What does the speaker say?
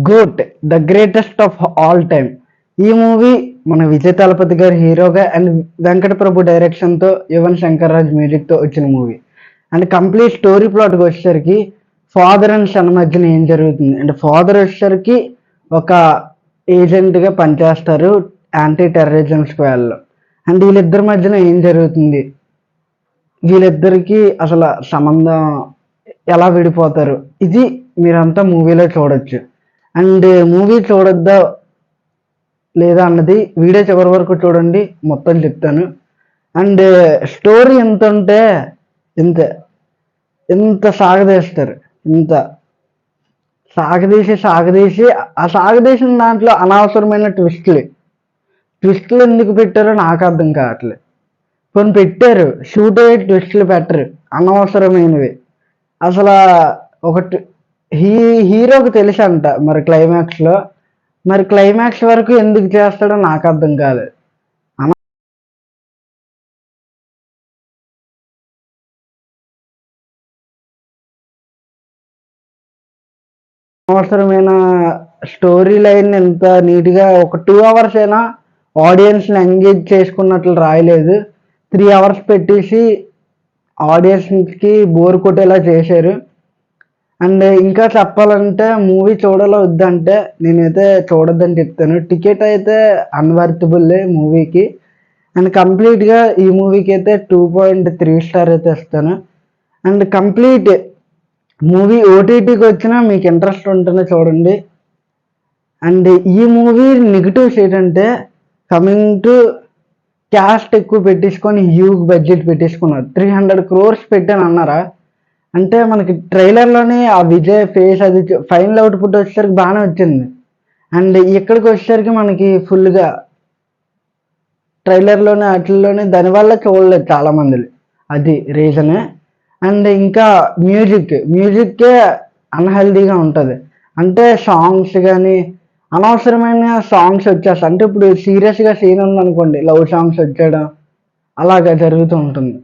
Got the greatest of all time. ఈ movie మన విజయ్ తలపతి గారి హీరోగా అండ్ వెంకట ప్రభు డైరెక్షన్తో యువన్ శంకర్ రాజ్ మ్యూజిక్తో వచ్చిన మూవీ. అండ్ కంప్లీట్ స్టోరీ ప్లాట్కి వచ్చేసరికి ఫాదర్ అండ్ సన్ మధ్యన ఏం జరుగుతుంది అండ్ ఫాదర్ వచ్చేసరికి ఒక ఏజెంట్గా పనిచేస్తారు యాంటీ టెర్రరిజం స్క్వాడ్లో. అండ్ వీళ్ళిద్దరి మధ్యన ఏం జరుగుతుంది, వీళ్ళిద్దరికి అసలు సంబంధం ఎలా విడిపోతారు, ఇది మీరంతా మూవీలో చూడొచ్చు. అండ్ మూవీ చూడొద్దా లేదా అన్నది వీడియో చివరి వరకు చూడండి, మొత్తం చెప్తాను. అండ్ స్టోరీ ఎంత ఉంటే ఇంత ఇంత సాగదీస్తారు, ఇంత సాగదీసి ఆ సాగదీసిన దాంట్లో అనవసరమైన ట్విస్టులు ఎందుకు పెట్టారో నాకు అర్థం కావట్లేదు. కొన్ని పెట్టారు, షూట్ అయ్యే ట్విస్టులు పెట్టరు, అనవసరమైనవి. అసలు ఒకటి హీరోకి తెలుసు అంట మరి క్లైమాక్స్లో, మరి క్లైమాక్స్ వరకు ఎందుకు చేస్తాడో నాకు అర్థం కాలేదు. అనవసరమైన స్టోరీ లైన్ ఎంత నీట్గా ఒక 2 hours అయినా ఆడియన్స్ని ఎంగేజ్ చేసుకున్నట్లు రాయలేదు. 3 hours పెట్టేసి ఆడియన్స్కి బోర్ కొట్టేలా చేశారు. అండ్ ఇంకా చెప్పాలంటే మూవీ చూడాలో వద్దంటే నేనైతే చూడొద్దని చెప్తాను. టికెట్ అయితే అన్వర్తబుల్ మూవీకి. అండ్ కంప్లీట్గా ఈ మూవీకి అయితే 2.3 స్టార్ అయితే ఇస్తాను. అండ్ కంప్లీట్ మూవీ ఓటీటీకి వచ్చినా మీకు ఇంట్రెస్ట్ ఉంటేనే చూడండి. అండ్ ఈ మూవీ నెగిటివ్స్ ఏంటంటే కమింగ్ టు క్యాస్ట్ ఎక్కువ పెట్టించుకొని హ్యూజ్ బడ్జెట్ పెట్టించుకున్నారు. 300 crores పెట్టాను అన్నారా, అంటే మనకి ట్రైలర్లోనే ఆ విజయ్ ఫేస్ అది ఫైనల్ అవుట్పుట్ వచ్చేసరికి బాగానే వచ్చింది. అండ్ ఇక్కడికి వచ్చేసరికి మనకి ఫుల్గా ట్రైలర్లోనే వాటిల్లోనే దానివల్ల చూడలేదు చాలామంది, అది రీజనే. అండ్ ఇంకా మ్యూజిక్కే అన్హెల్దీగా ఉంటుంది. అంటే సాంగ్స్ కానీ అనవసరమైన సాంగ్స్ వచ్చేస్తాయి. అంటే ఇప్పుడు సీరియస్గా సీన్ ఉందనుకోండి, లవ్ సాంగ్స్ వచ్చేయడం అలాగా జరుగుతూ ఉంటుంది.